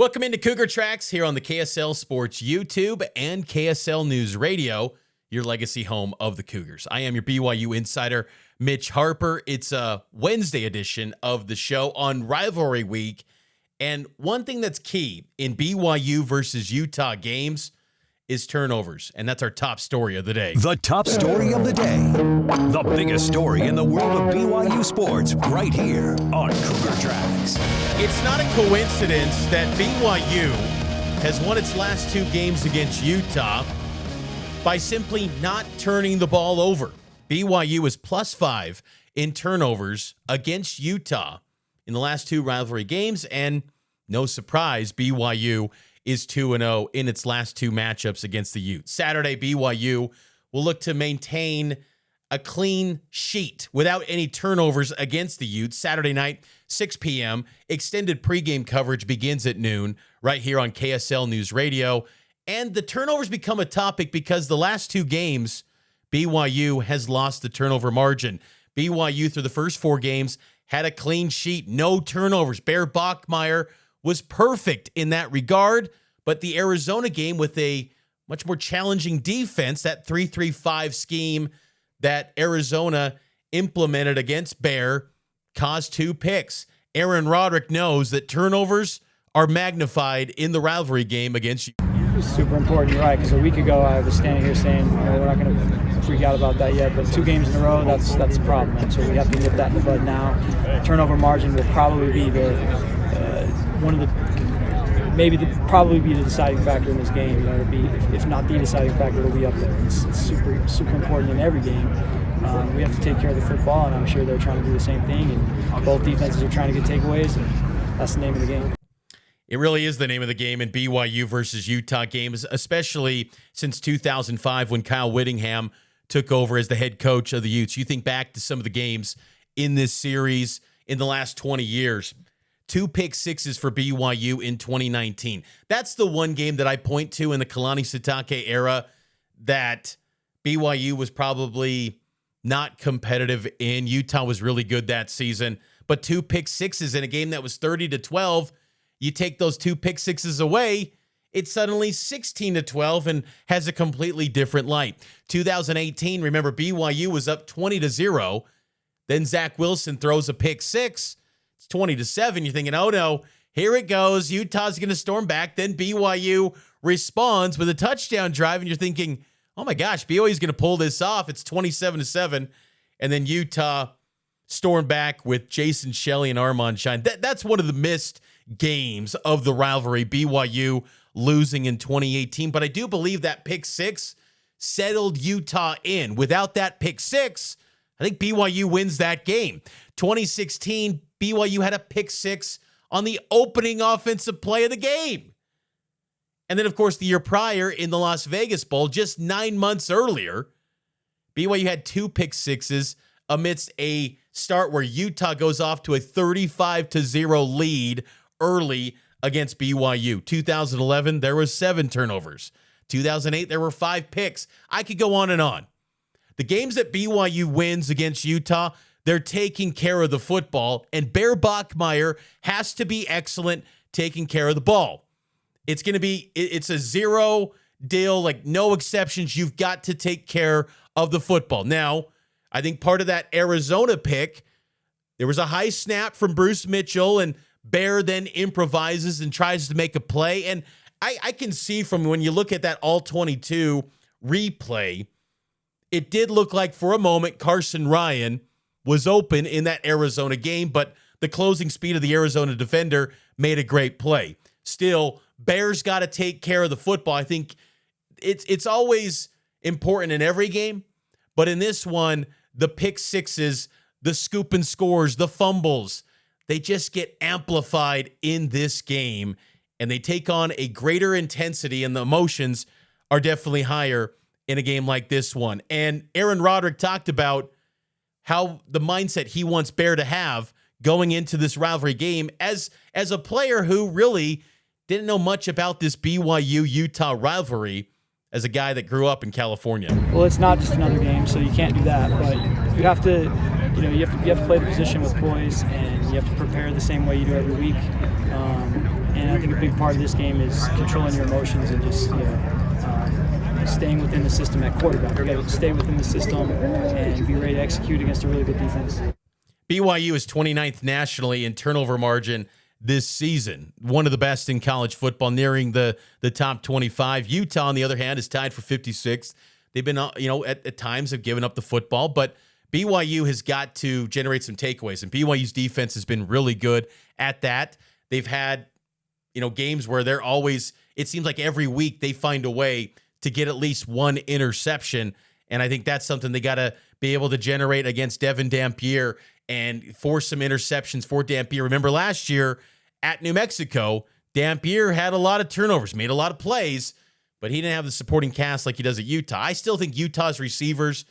Welcome into Cougar Tracks here on the KSL Sports YouTube and KSL News Radio, your legacy home of the Cougars. I am your BYU insider, Mitch Harper. It's a Wednesday edition of the show on Rivalry Week. And one thing that's key in BYU versus Utah games is turnovers. And that's our top story of the day. The top story of the day. The biggest story in the world of BYU sports right here on Cougar Tracks. It's not a coincidence that BYU has won its last two games against Utah by simply not turning the ball over. BYU is +5 in turnovers against Utah in the last two rivalry games, and no surprise, BYU is 2-0 in its last two matchups against the Utes. Saturday, BYU will look to maintain a clean sheet without any turnovers against the Utes. Saturday night, 6 p.m. Extended pregame coverage begins at noon right here on KSL News Radio. And the turnovers become a topic because the last two games, BYU has lost the turnover margin. BYU, through the first four games, had a clean sheet, no turnovers. Bear Bachmeier was perfect in that regard, but the Arizona game with a much more challenging defense, that 3-3-5 scheme that Arizona implemented against Bear, caused two picks. Aaron Roderick knows that turnovers are magnified in the rivalry game against you. It's super important, you're right, because a week ago I was standing here saying, we're not going to freak out about that yet, but 2 games in a row, that's a problem, and so we have to nip that in the bud now. Turnover margin will probably be probably be the deciding factor in this game. It'll be, if not the deciding factor, it'll be up there. It's super important in every game. We have to take care of the football, and I'm sure they're trying to do the same thing, and both defenses are trying to get takeaways, and that's the name of the game. It really is the name of the game in BYU versus Utah games, especially since 2005 when Kyle Whittingham took over as the head coach of the Utes. You think back to some of the games in this series in the last 20 years. 2 pick sixes for BYU in 2019. That's the one game that I point to in the Kalani Sitake era that BYU was probably not competitive in. Utah was really good that season, but 2 pick sixes in a game that was 30-12. You take those 2 pick sixes away, it's suddenly 16-12 and has a completely different light. 2018, remember, BYU was up 20-0. Then Zach Wilson throws a pick six. It's 20-7. You're thinking, oh no, here it goes. Utah's going to storm back. Then BYU responds with a touchdown drive, and you're thinking, oh my gosh, BYU's going to pull this off. It's 27-7. And then Utah stormed back with Jason Shelley and Armand Shine. That's one of the missed games of the rivalry, BYU losing in 2018. But I do believe that pick six settled Utah in. Without that pick six, I think BYU wins that game. 2016, BYU had a pick six on the opening offensive play of the game. And then, of course, the year prior in the Las Vegas Bowl, just 9 months earlier, BYU had 2 pick sixes amidst a start where Utah goes off to a 35-0 lead early against BYU. 2011, there was 7 turnovers. 2008, there were 5 picks. I could go on and on. The games that BYU wins against Utah, they're taking care of the football, and Bear Bachmeier has to be excellent taking care of the ball. It's a zero deal, like no exceptions. You've got to take care of the football. Now, I think part of that Arizona pick, there was a high snap from Bruce Mitchell, and Bear then improvises and tries to make a play. And I can see from when you look at that all-22 replay, it did look like for a moment Carson Ryan was open in that Arizona game, but the closing speed of the Arizona defender made a great play. Still, Bears got to take care of the football. I think it's always important in every game, but in this one, the pick sixes, the scoop and scores, the fumbles, they just get amplified in this game, and they take on a greater intensity, and the emotions are definitely higher in a game like this one. And Aaron Roderick talked about how the mindset he wants Bear to have going into this rivalry game as a player who really didn't know much about this BYU-Utah rivalry as a guy that grew up in California. Well, it's not just another game, so you can't do that, but you have to, you have to play the position with poise, and you have to prepare the same way you do every week. And I think a big part of this game is controlling your emotions and just, staying within the system at quarterback. You got to stay within the system and be ready to execute against a really good defense. BYU is 29th nationally in turnover margin this season, one of the best in college football, nearing the top 25. Utah, on the other hand, is tied for 56th. They've been, at times have given up the football, but BYU has got to generate some takeaways, and BYU's defense has been really good at that. They've had, games where they're always, it seems like every week they find a way to get at least one interception, and I think that's something they got to be able to generate against Devin Dampier and force some interceptions for Dampier. Remember last year at New Mexico, Dampier had a lot of turnovers, made a lot of plays, but he didn't have the supporting cast like he does at Utah. I still think Utah's receivers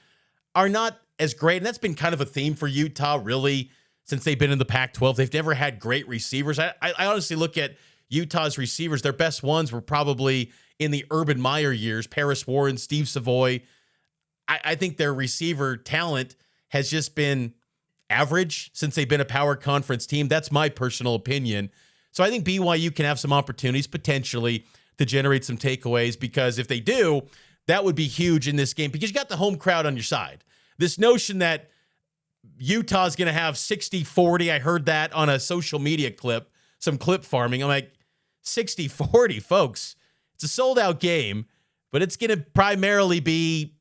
are not as great, and that's been kind of a theme for Utah, really, since they've been in the Pac-12. They've never had great receivers. I honestly look at Utah's receivers. Their best ones were probably in the Urban Meyer years, Paris Warren, Steve Savoy. I think their receiver talent has just been average since they've been a power conference team. That's my personal opinion. So I think BYU can have some opportunities potentially to generate some takeaways, because if they do, that would be huge in this game because you got the home crowd on your side. This notion that Utah's going to have 60-40, I heard that on a social media clip, some clip farming. I'm like, 60-40, folks. It's a sold-out game, but it's going to primarily be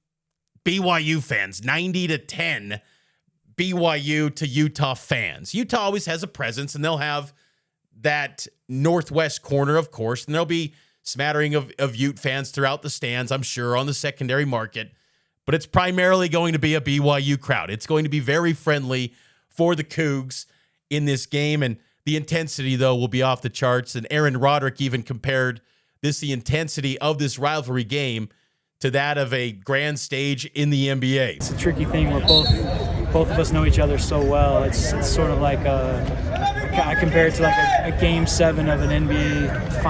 BYU fans, 90-10 BYU to Utah fans. Utah always has a presence, and they'll have that northwest corner, of course, and there'll be smattering of Ute fans throughout the stands, I'm sure, on the secondary market, but it's primarily going to be a BYU crowd. It's going to be very friendly for the Cougs in this game, and the intensity, though, will be off the charts, and Aaron Roderick even compared the intensity of this rivalry game to that of a grand stage in the NBA. It's a tricky thing where both of us know each other so well. It's sort of like I compare it to like a game 7 of an NBA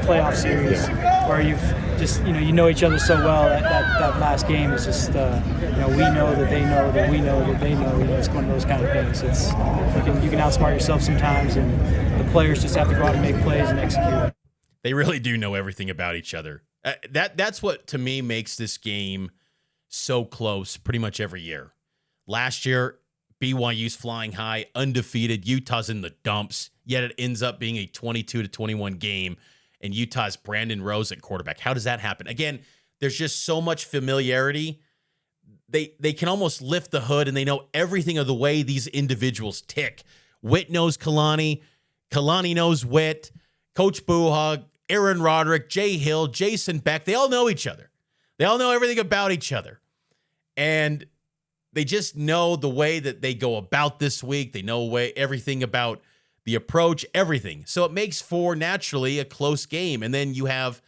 playoff series where you've just you know each other so well that last game is just we know that they know that we know that they know. It's one of those kind of things. It's you can outsmart yourself sometimes, and the players just have to go out and make plays and execute. They really do know everything about each other. That's what, to me, makes this game so close pretty much every year. Last year, BYU's flying high, undefeated. Utah's in the dumps, yet it ends up being a 22-21 game, and Utah's Brandon Rose at quarterback. How does that happen? Again, there's just so much familiarity. They can almost lift the hood, and they know everything of the way these individuals tick. Witt knows Kalani. Kalani knows Witt. Coach Buhog, Aaron Roderick, Jay Hill, Jason Beck, they all know each other. They all know everything about each other. And they just know the way that they go about this week. They know everything about the approach, everything. So it makes for, naturally, a close game. And then you have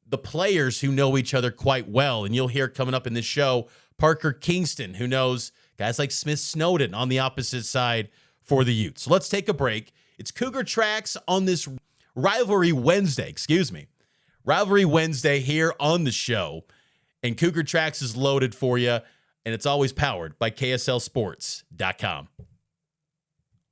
the players who know each other quite well. And you'll hear coming up in this show, Parker Kingston, who knows guys like Smith Snowden on the opposite side for the Utes. So let's take a break. It's Cougar Tracks on this Rivalry Wednesday here on the show. And Cougar Tracks is loaded for you, and it's always powered by KSLSports.com.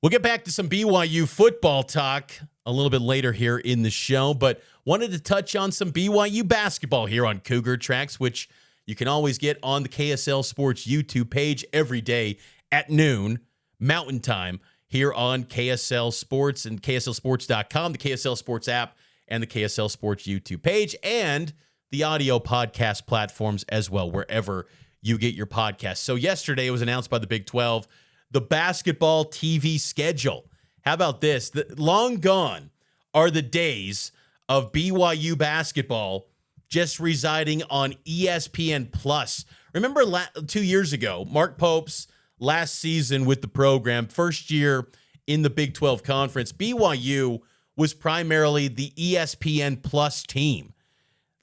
We'll get back to some BYU football talk a little bit later here in the show, but wanted to touch on some BYU basketball here on Cougar Tracks, which you can always get on the KSL Sports YouTube page every day at noon Mountain Time here on KSL Sports and KSLSports.com, the KSL Sports app, and the KSL Sports YouTube page, and the audio podcast platforms as well, wherever you get your podcasts. So yesterday it was announced by the Big 12, the basketball TV schedule. How about this? Long gone are the days of BYU basketball just residing on ESPN+. Remember 2 years ago, Mark Pope's last season with the program, first year in the Big 12 Conference, BYU was primarily the ESPN Plus team.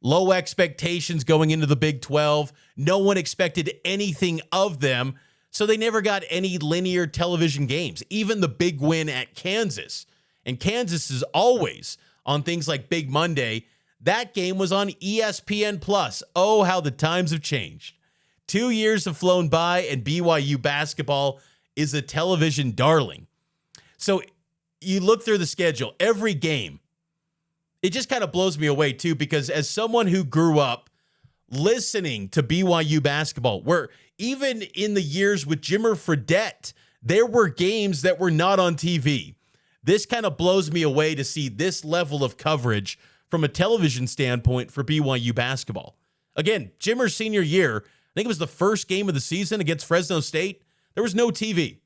Low expectations going into the Big 12. No one expected anything of them, so they never got any linear television games, even the big win at Kansas. And Kansas is always on things like Big Monday. That game was on ESPN Plus. Oh, how the times have changed. 2 years have flown by, and BYU basketball is a television darling. So you look through the schedule, every game, it just kind of blows me away too, because as someone who grew up listening to BYU basketball, where even in the years with Jimmer Fredette, there were games that were not on TV. This kind of blows me away to see this level of coverage from a television standpoint for BYU basketball. Again, Jimmer's senior year, I think it was the first game of the season against Fresno State. There was no TV.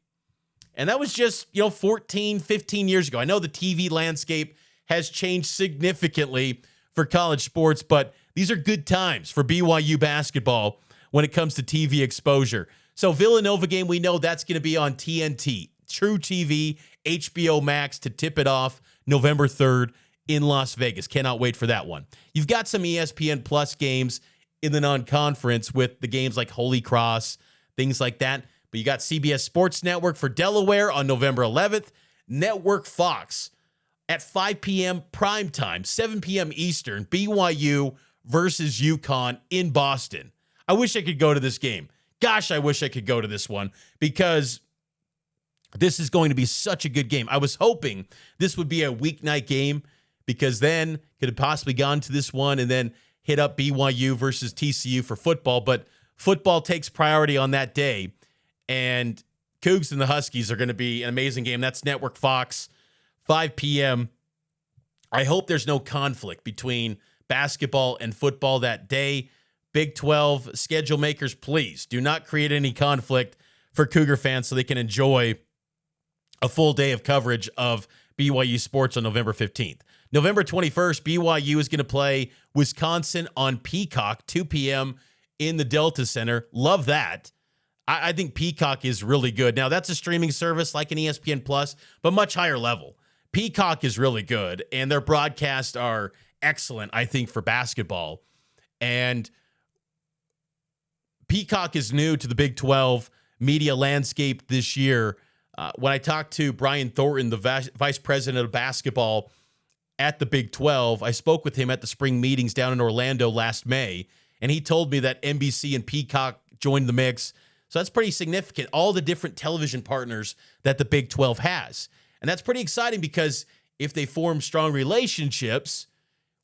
And that was just, 14, 15 years ago. I know the TV landscape has changed significantly for college sports, but these are good times for BYU basketball when it comes to TV exposure. So Villanova game, we know that's going to be on TNT, True TV, HBO Max to tip it off November 3rd in Las Vegas. Cannot wait for that one. You've got some ESPN Plus games in the non-conference with the games like Holy Cross, things like that. But you got CBS Sports Network for Delaware on November 11th, Network Fox at 5 p.m. prime time, 7 p.m. Eastern, BYU versus UConn in Boston. I wish I could go to this game. Gosh, I wish I could go to this one because this is going to be such a good game. I was hoping this would be a weeknight game because then could have possibly gone to this one and then hit up BYU versus TCU for football, but football takes priority on that day, and Cougs and the Huskies are going to be an amazing game. That's Network Fox, 5 p.m. I hope there's no conflict between basketball and football that day. Big 12 schedule makers, please do not create any conflict for Cougar fans so they can enjoy a full day of coverage of BYU sports on November 15th. November 21st, BYU is going to play Wisconsin on Peacock, 2 p.m. in the Delta Center. Love that. I think Peacock is really good. Now, that's a streaming service like an ESPN Plus, but much higher level. Peacock is really good, and their broadcasts are excellent, I think, for basketball. And Peacock is new to the Big 12 media landscape this year. When I talked to Brian Thornton, the vice president of basketball at the Big 12, I spoke with him at the spring meetings down in Orlando last May, and he told me that NBC and Peacock joined the mix. So that's pretty significant, all the different television partners that the Big 12 has. And that's pretty exciting because if they form strong relationships,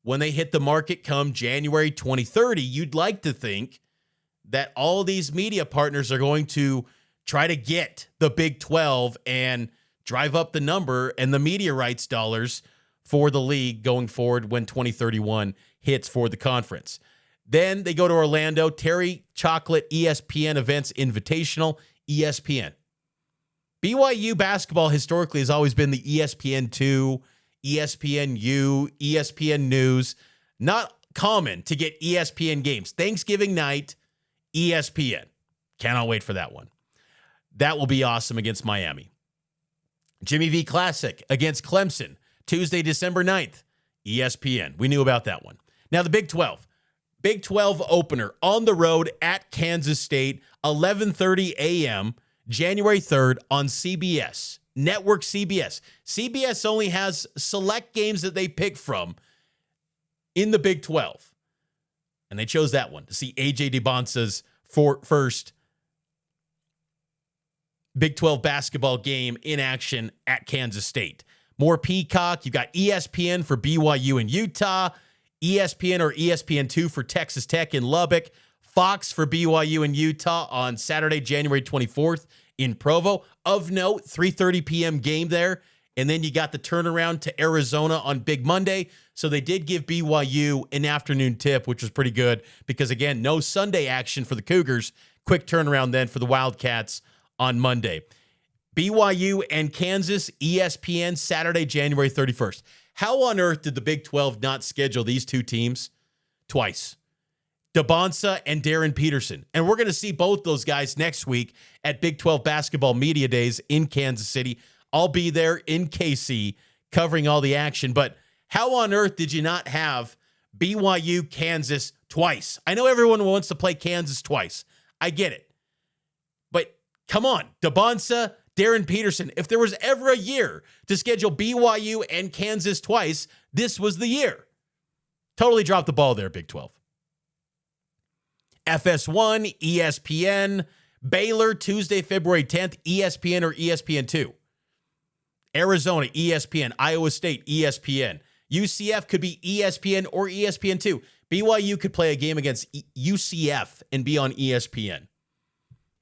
when they hit the market come January 2030, you'd like to think that all these media partners are going to try to get the Big 12 and drive up the number and the media rights dollars for the league going forward when 2031 hits for the conference. Then they go to Orlando, Terry Chocolate ESPN Events Invitational, ESPN. BYU basketball historically has always been the ESPN2, ESPNU, ESPN News. Not common to get ESPN games. Thanksgiving night, ESPN. Cannot wait for that one. That will be awesome against Miami. Jimmy V Classic against Clemson, Tuesday, December 9th, ESPN. We knew about that one. Now the Big 12. Big 12 opener on the road at Kansas State, 11:30 a.m., January 3rd on CBS. Network CBS. CBS only has select games that they pick from in the Big 12. And they chose that one to see A.J. DeBonsa's first Big 12 basketball game in action at Kansas State. More Peacock. You've got ESPN for BYU and Utah, ESPN or ESPN2 for Texas Tech in Lubbock, Fox for BYU and Utah on Saturday, January 24th in Provo. Of note, 3:30 p.m. game there. And then you got the turnaround to Arizona on Big Monday. So they did give BYU an afternoon tip, which was pretty good because, again, no Sunday action for the Cougars. Quick turnaround then for the Wildcats on Monday. BYU and Kansas, ESPN, Saturday, January 31st. How on earth did the Big 12 not schedule these two teams twice? DeBonsa and Darren Peterson. And we're going to see both those guys next week at Big 12 Basketball Media Days in Kansas City. I'll be there in KC covering all the action. But how on earth did you not have BYU, Kansas twice? I know everyone wants to play Kansas twice. I get it. But come on, DeBonsa, Darren Peterson. If there was ever a year to schedule BYU and Kansas twice, this was the year. Totally dropped the ball there, Big 12. FS1, ESPN, Baylor, Tuesday, February 10th, ESPN or ESPN2. Arizona, ESPN. Iowa State, ESPN. UCF could be ESPN or ESPN2. BYU could play a game against UCF and be on ESPN.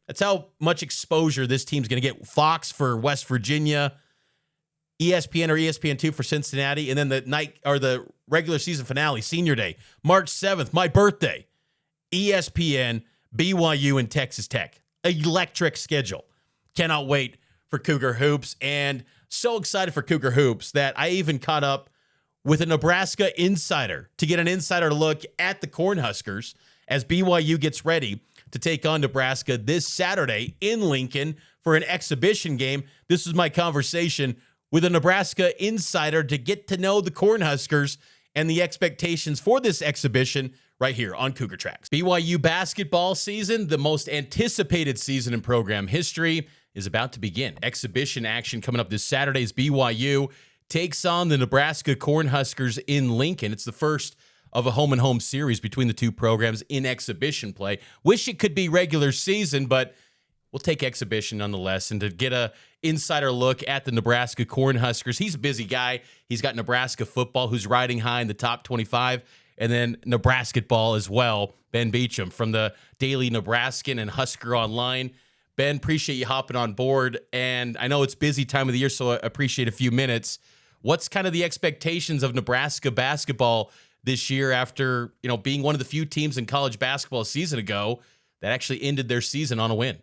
That's how much exposure this team's going to get. Fox for West Virginia, ESPN or ESPN2 for Cincinnati, and then the night or the regular season finale, Senior Day, March 7th, my birthday, ESPN, BYU, and Texas Tech. Electric schedule. Cannot wait for Cougar Hoops, and so excited for Cougar Hoops that I even caught up with a Nebraska insider to get an insider look at the Cornhuskers as BYU gets ready to take on Nebraska this Saturday in Lincoln for an exhibition game. This was my conversation with a Nebraska insider to get to know the Cornhuskers and the expectations for this exhibition right here on Cougar Tracks. BYU basketball season, the most anticipated season in program history, is about to begin. Exhibition action coming up this Saturday as BYU takes on the Nebraska Cornhuskers in Lincoln. It's the first of a home-and-home series between the two programs in exhibition play. Wish it could be regular season, but we'll take exhibition nonetheless. And to get a insider look at the Nebraska Cornhuskers, he's a busy guy. He's got Nebraska football, who's riding high in the top 25, and then Nebraska ball as well. Ben Beecham from the Daily Nebraskan and Husker Online. Ben, appreciate you hopping on board. And I know it's busy time of the year, so I appreciate a few minutes. What's kind of the expectations of Nebraska basketball this year after, being one of the few teams in college basketball a season ago that actually ended their season on a win?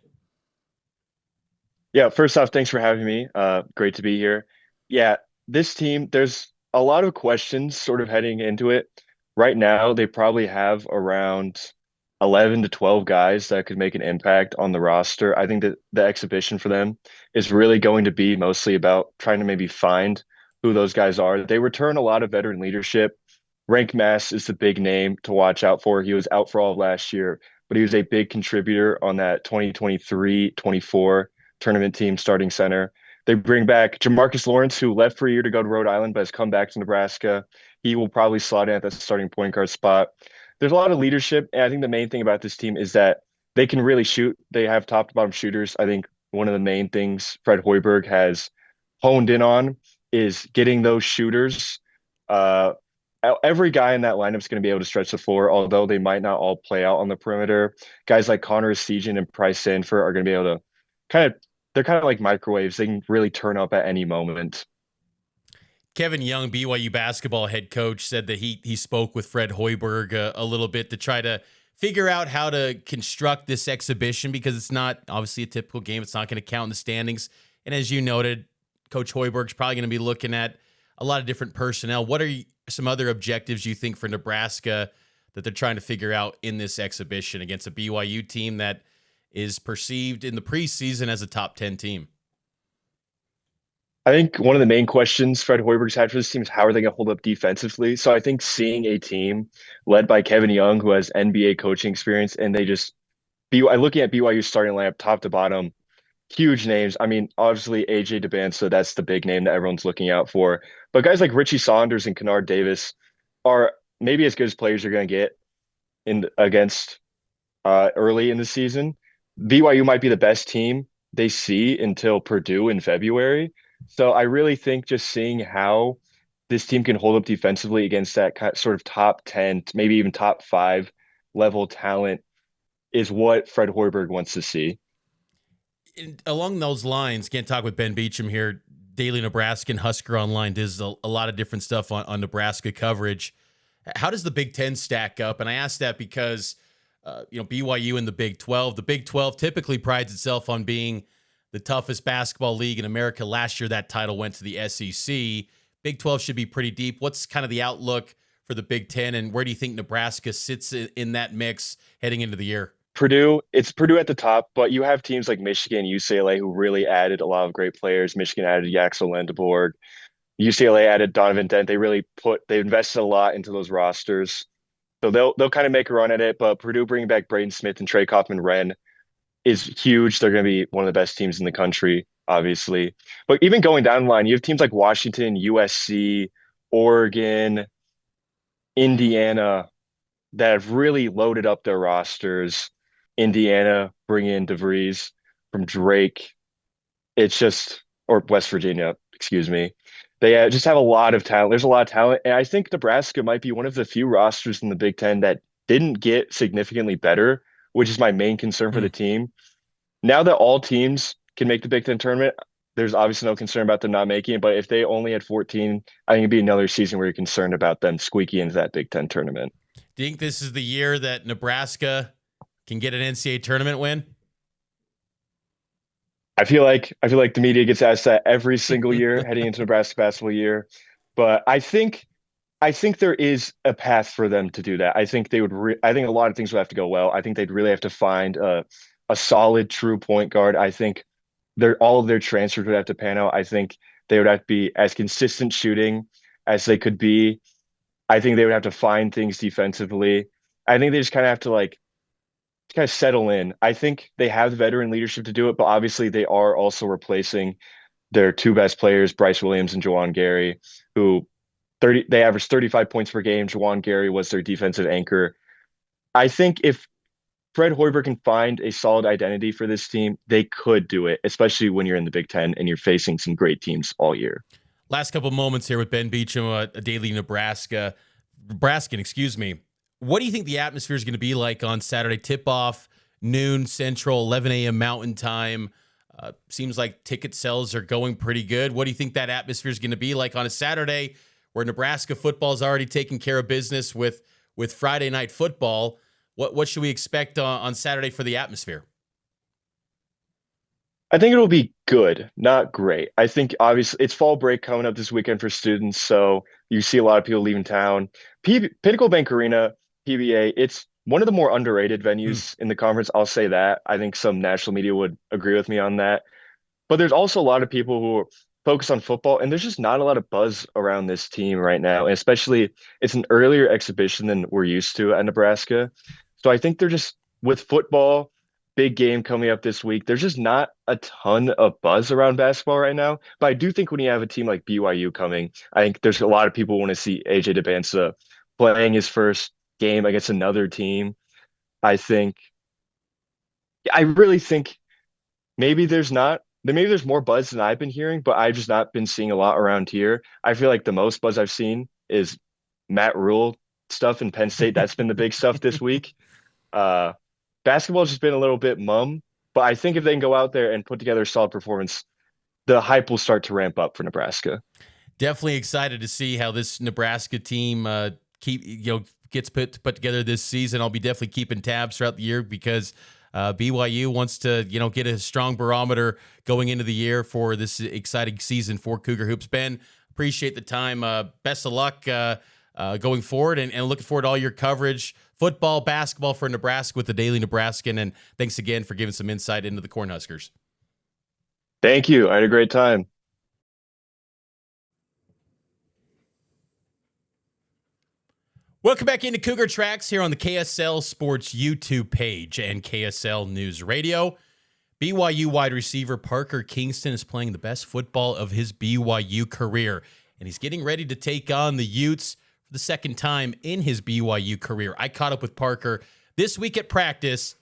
Yeah, first off, thanks for having me. Great to be here. Yeah, this team, there's a lot of questions sort of heading into it. Right now, they probably have around 11 to 12 guys that could make an impact on the roster. I think that the exhibition for them is really going to be mostly about trying to maybe find who those guys are. They return a lot of veteran leadership. Rank Mass is the big name to watch out for. He was out for all of last year, but he was a big contributor on that 2023-24 tournament team starting center. They bring back Jamarcus Lawrence, who left for a year to go to Rhode Island, but has come back to Nebraska. He will probably slot in at the starting point guard spot. There's a lot of leadership, and I think the main thing about this team is that they can really shoot. They have top to bottom shooters. I think one of the main things Fred Hoiberg has honed in on is getting those shooters. Every guy in that lineup is going to be able to stretch the floor, although they might not all play out on the perimeter. Guys like Connor Essegian and Price Sanford are going to be able to they're kind of like microwaves. They can really turn up at any moment. Kevin Young, BYU basketball head coach, said that he spoke with Fred Hoiberg a little bit to try to figure out how to construct this exhibition because it's not obviously a typical game. It's not going to count in the standings. And as you noted, Coach Hoiberg's probably going to be looking at a lot of different personnel. What are some other objectives you think for Nebraska that they're trying to figure out in this exhibition against a BYU team that is perceived in the preseason as a top 10 team? I think one of the main questions Fred Hoiberg's had for this team is how are they going to hold up defensively? So I think seeing a team led by Kevin Young, who has NBA coaching experience, and looking at BYU's starting lineup top to bottom, huge names. I mean, obviously AJ DeBansa, that's the big name that everyone's looking out for. But guys like Richie Saunders and Kennard Davis are maybe as good as players you're going to get against early in the season. BYU might be the best team they see until Purdue in February. So I really think just seeing how this team can hold up defensively against that sort of top 10, maybe even top 5 level talent is what Fred Hoiberg wants to see. Along those lines, can't talk with Ben Beecham here. Daily Nebraskan, Husker Online does a lot of different stuff on Nebraska coverage. How does the Big Ten stack up? And I ask that because, BYU in the Big 12. The Big 12 typically prides itself on being the toughest basketball league in America. Last year, that title went to the SEC. Big 12 should be pretty deep. What's kind of the outlook for the Big 10, and where do you think Nebraska sits in that mix heading into the year? It's Purdue at the top, but you have teams like Michigan, UCLA, who really added a lot of great players. Michigan added Yaxel Lendeborg. UCLA added Donovan Dent. They invested a lot into those rosters. So they'll kind of make a run at it, but Purdue bringing back Braden Smith and Trey Kaufman-Renn is huge. They're going to be one of the best teams in the country, obviously. But even going down the line, you have teams like Washington, USC, Oregon, Indiana that have really loaded up their rosters. Indiana bring in DeVries from Drake. Or West Virginia, excuse me. They just have a lot of talent. There's a lot of talent. And I think Nebraska might be one of the few rosters in the Big Ten that didn't get significantly better, which is my main concern for the team. Now that all teams can make the Big Ten tournament, there's obviously no concern about them not making it. But if they only had 14, I think it'd be another season where you're concerned about them squeaking into that Big Ten tournament. Do you think this is the year that Nebraska can get an NCAA tournament win? I feel like the media gets asked that every single year heading into Nebraska basketball year, but I think there is a path for them to do that. I think they would. I think a lot of things would have to go well. I think they'd really have to find a solid, true point guard. I think all of their transfers would have to pan out. I think they would have to be as consistent shooting as they could be. I think they would have to find things defensively. I think they just kind of have to kind of settle in. I think they have the veteran leadership to do it, but obviously they are also replacing their two best players, Bryce Williams and Juwan Gary, who they averaged 35 points per game. Juwan Gary was their defensive anchor. I think if Fred Hoiberg can find a solid identity for this team, they could do it, especially when you're in the Big Ten and you're facing some great teams all year. Last couple moments here with Ben Beecham, a daily Nebraskan, excuse me. What do you think the atmosphere is going to be like on Saturday? Tip-off, noon Central, 11 a.m. Mountain Time. Seems like ticket sales are going pretty good. What do you think that atmosphere is going to be like on a Saturday where Nebraska football is already taking care of business with Friday night football? What should we expect on Saturday for the atmosphere? I think it'll be good, not great. I think obviously it's fall break coming up this weekend for students, so you see a lot of people leaving town. Pinnacle Bank Arena, PBA, it's one of the more underrated venues in the conference. I'll say that. I think some national media would agree with me on that. But there's also a lot of people who focus on football, and there's just not a lot of buzz around this team right now. And especially, it's an earlier exhibition than we're used to at Nebraska. So I think they're just, with football, big game coming up this week, there's just not a ton of buzz around basketball right now. But I do think when you have a team like BYU coming, I think there's a lot of people who want to see AJ DeBansa playing his first game against another team. I really think maybe there's more buzz than I've been hearing, but I've just not been seeing a lot around here. I feel like the most buzz I've seen is Matt Rule stuff in Penn State. That's been the big stuff this week. Basketball's just been a little bit mum, but I think if they can go out there and put together a solid performance, the hype will start to ramp up for Nebraska. Definitely excited to see how this Nebraska team gets put together this season. I'll be definitely keeping tabs throughout the year because BYU wants to get a strong barometer going into the year for this exciting season for Cougar Hoops. Ben, appreciate the time. Best of luck going forward, and looking forward to all your coverage, football, basketball for Nebraska with the Daily Nebraskan. And thanks again for giving some insight into the Cornhuskers. Thank you. I had a great time. Welcome back into Cougar Tracks here on the KSL Sports YouTube page and KSL News Radio. BYU wide receiver Parker Kingston is playing the best football of his BYU career, and he's getting ready to take on the Utes for the second time in his BYU career. I caught up with Parker this week at practice,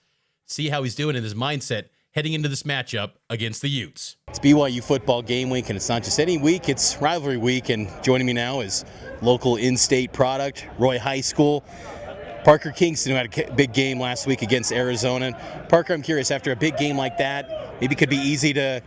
see how he's doing in his mindset heading into this matchup against the Utes. It's BYU football game week, and it's not just any week, it's rivalry week, and joining me now is local in-state product, Roy High School, Parker Kingston, who had a big game last week against Arizona. Parker, I'm curious, after a big game like that, maybe it could be easy to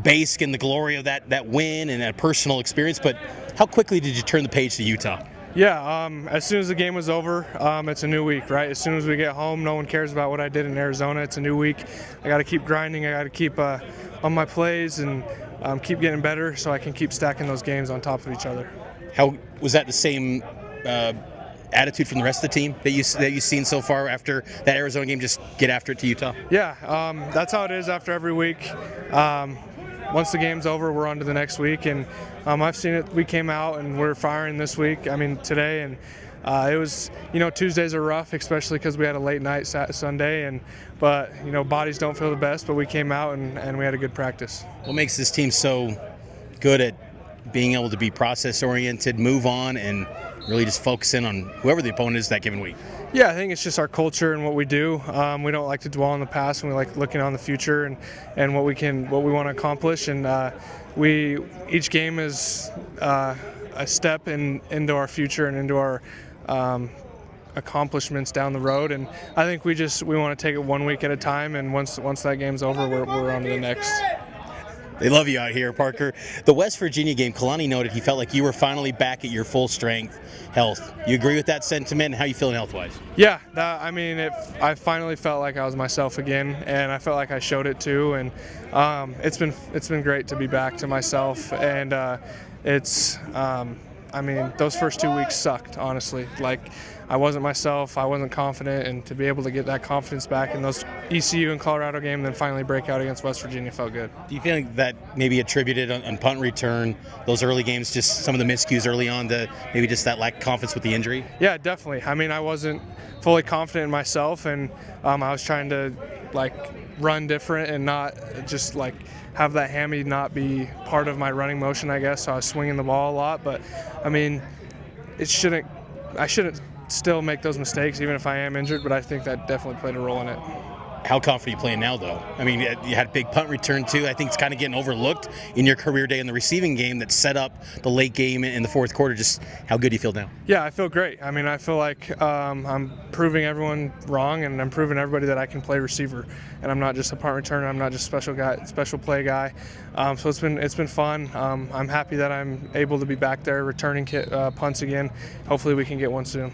bask in the glory of that win and that personal experience, but how quickly did you turn the page to Utah? Yeah, as soon as the game was over, it's a new week, right? As soon as we get home, no one cares about what I did in Arizona. It's a new week. I got to keep grinding. I got to keep on my plays and keep getting better so I can keep stacking those games on top of each other. How was that the same attitude from the rest of the team that you've seen so far after that Arizona game? Just get after it to Utah? Yeah, that's how it is after every week. Once the game's over, we're on to the next week, and I've seen it. We came out and we're firing this week. I mean today, and it was Tuesdays are rough, especially because we had a late night Sunday, but bodies don't feel the best. But we came out and we had a good practice. What makes this team so good at being able to be process-oriented, move on, and really just focus in on whoever the opponent is that given week? Yeah, I think it's just our culture and what we do. We don't like to dwell on the past, and we like looking on the future and what we want to accomplish. And each game is a step into our future and into our accomplishments down the road. And I think we want to take it 1 week at a time. And once that game's over, we're on to the next. They love you out here, Parker. The West Virginia game, Kalani noted he felt like you were finally back at your full strength health. You agree with that sentiment, and how you feeling health-wise? Yeah, I finally felt like I was myself again, and I felt like I showed it too. And it's been great to be back to myself. And those first 2 weeks sucked, honestly. Like, I wasn't myself, I wasn't confident, and to be able to get that confidence back in those ECU and Colorado game, and then finally break out against West Virginia felt good. Do you feel like that maybe attributed on punt return, those early games, just some of the miscues early on, to maybe just that lack of confidence with the injury? Yeah, definitely. I wasn't fully confident in myself, and I was trying to run different and not just have that hammy not be part of my running motion, I guess. So I was swinging the ball a lot, but I shouldn't still make those mistakes even if I am injured, but I think that definitely played a role in it. How confident are you playing now, though? You had a big punt return, too. I think it's kind of getting overlooked in your career day in the receiving game that set up the late game in the fourth quarter. Just how good do you feel now? Yeah, I feel great. I feel like I'm proving everyone wrong, and I'm proving everybody that I can play receiver. And I'm not just a punt returner. I'm not just a special play guy. So it's been fun. I'm happy that I'm able to be back there returning punts again. Hopefully we can get one soon.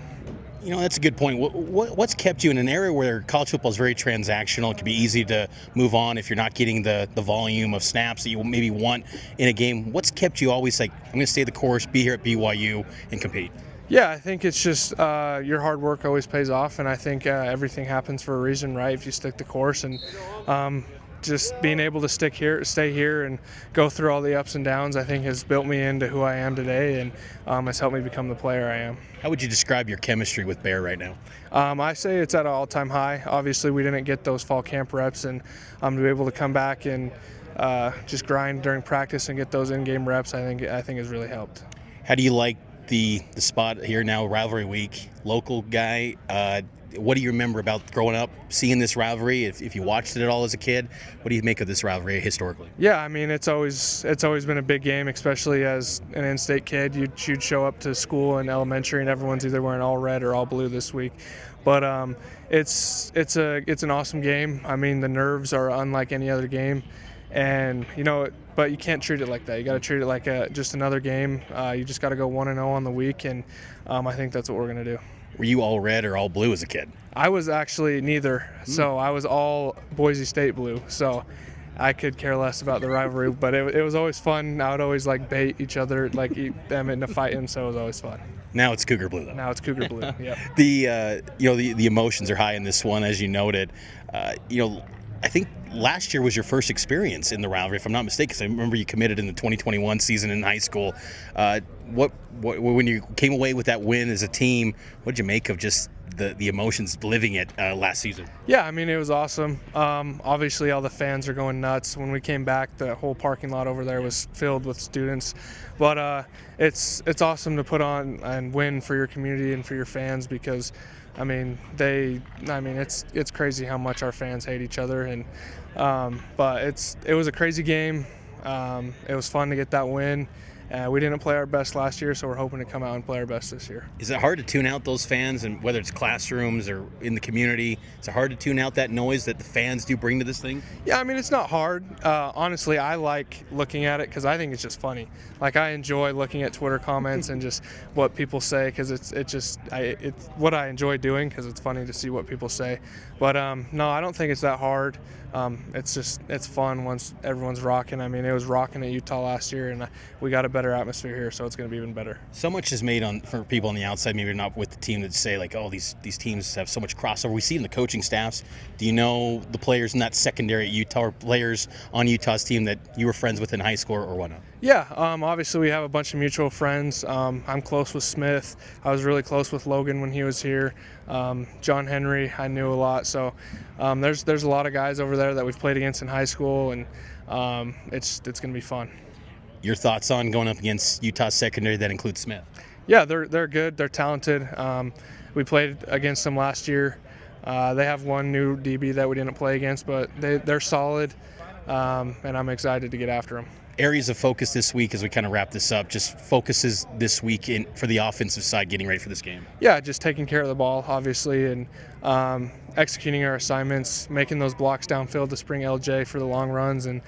That's a good point. What's kept you in an area where college football is very transactional? It can be easy to move on if you're not getting the volume of snaps that you maybe want in a game. What's kept you always I'm going to stay the course, be here at BYU, and compete? Yeah, I think it's just your hard work always pays off, and I think everything happens for a reason, right? If you stick the course, and just being able to stay here and go through all the ups and downs, I think has built me into who I am today, and has helped me become the player I am. How would you describe your chemistry with Bear right now? I say it's at an all-time high. Obviously, we didn't get those fall camp reps, and to be able to come back and just grind during practice and get those in-game reps, I think has really helped. How do you like the spot here now, Rivalry Week? Local guy. What do you remember about growing up, seeing this rivalry? If you watched it at all as a kid, what do you make of this rivalry historically? Yeah, it's always been a big game, especially as an in-state kid. You'd show up to school in elementary, and everyone's either wearing all red or all blue this week. But it's an awesome game. The nerves are unlike any other game, and but you can't treat it like that. You got to treat it like just another game. You just got to go 1-0 on the week, and I think that's what we're going to do. Were you all red or all blue as a kid? I was actually neither. So I was all Boise State blue. So I could care less about the rivalry, but it was always fun. I would always bait each other, eat them into fighting. So it was always fun. Now it's Cougar blue, though. Now it's Cougar blue. Yeah. The emotions are high in this one, as you noted. I think last year was your first experience in the rivalry, if I'm not mistaken, because I remember you committed in the 2021 season in high school. When you came away with that win as a team, what did you make of just the emotions living it last season? Yeah, it was awesome. Obviously, all the fans are going nuts. When we came back, the whole parking lot over there was filled with students. But it's awesome to put on and win for your community and for your fans, because it's crazy how much our fans hate each other, and but it was a crazy game. It was fun to get that win. We didn't play our best last year, so we're hoping to come out and play our best this year. Is it hard to tune out those fans, and whether it's classrooms or in the community, is it hard to tune out that noise that the fans do bring to this thing? Yeah, it's not hard. Honestly, I like looking at it because I think it's just funny. I enjoy looking at Twitter comments and just what people say, because it's what I enjoy doing, because it's funny to see what people say. But no, I don't think it's that hard. It's fun once everyone's rocking. It was rocking at Utah last year, and we got a better atmosphere here, so it's going to be even better. So much is made for people on the outside, maybe not with the team, that say these teams have so much crossover. We see in the coaching staffs. Do you know the players in that secondary at Utah, or players on Utah's team that you were friends with in high school or whatnot? Yeah, obviously we have a bunch of mutual friends. I'm close with Smith. I was really close with Logan when he was here. John Henry, I knew a lot. So there's a lot of guys over there that we've played against in high school, and it's going to be fun. Your thoughts on going up against Utah secondary that includes Smith? Yeah, they're good. They're talented. We played against them last year. They have one new DB that we didn't play against, but they're solid, and I'm excited to get after them. Areas of focus this week as we kind of wrap this up, just focuses this week for the offensive side getting ready for this game. Yeah, just taking care of the ball, obviously, and executing our assignments, making those blocks downfield to spring LJ for the long runs, and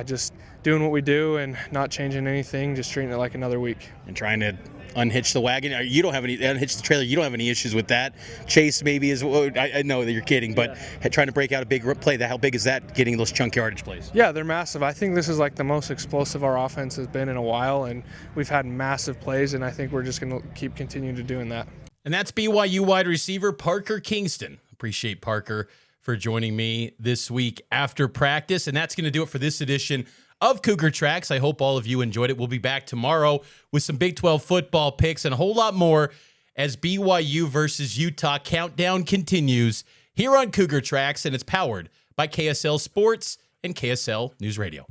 just doing what we do and not changing anything, just treating it like another week. And trying to unhitch the wagon. You don't have any unhitch the trailer. You don't have any issues with that. Chase maybe is. I know that you're kidding, but trying to break out a big play. How big is that? Getting those chunk yardage plays. Yeah, they're massive. I think this is like the most explosive our offense has been in a while, and we've had massive plays, and I think we're just going to keep continuing to doing that. And that's BYU wide receiver Parker Kingston. Appreciate Parker for joining me this week after practice, and that's going to do it for this edition of Cougar Tracks. I hope all of you enjoyed it. We'll be back tomorrow with some Big 12 football picks and a whole lot more as BYU versus Utah countdown continues here on Cougar Tracks, and it's powered by KSL Sports and KSL News Radio.